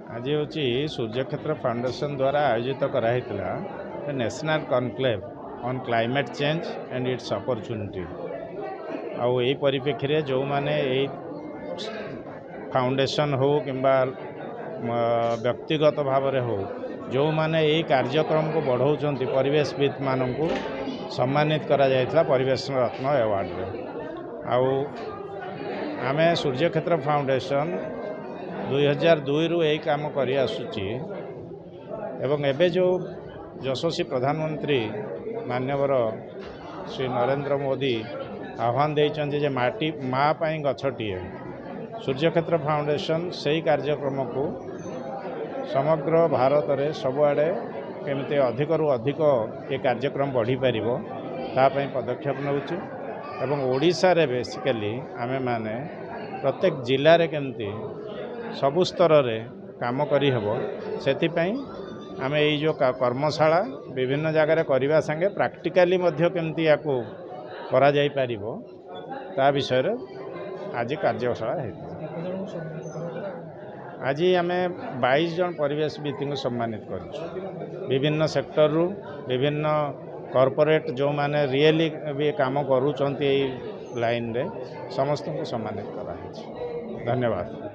आज हूँ सूर्यक्षेत्र फाउंडेशन द्वारा आयोजित कराइला national conclave on climate change and its opportunity. आउ यही परिप्रेक्षी में जो माने फाउंडेशन हो कि व्यक्तिगत भाव में हो जो माने यही कार्यक्रम को बढ़ाऊँ परिवेशविद मान को सम्मानित करा जायतिला परिवेश रत्न अवार्ड रे। आउ आमे सूर्यक्षेत्र फाउंडेशन 2002 रु यही काम करी आसुची एवं एबे जो यशस्वी प्रधानमंत्री मान्यवर श्री नरेंद्र मोदी आह्वान देइचंती जे माटी माँ पाई गछटिए सूर्यक्षेत्र फाउंडेशन सही कार्यक्रम को समग्र भारत में सबुआड़े केमती अधिक रु अधिक ये कार्यक्रम बढ़ी पारिबो तापई पदक्षेप नउची एवं ओडिशा रे बेसिकली आमे माने प्रत्येक जिले में केमती सबु स्तर रे काम करी हबो सेथिपई आमे एई जो कर्मशाला विभिन्न जगह करने संगे प्रैक्टिकली मध्य केमती याकू करा जाई पारिबो ता विषय रे आज कार्यशाला है। आज आमे 22 जन परिवेशविद को सम्मानित कर विभिन्न सेक्टर रु विभिन्न कॉर्पोरेट जो माने रियली भी काम करूचंती लाइन रे समस्त को सम्मानित करा है। धन्यवाद।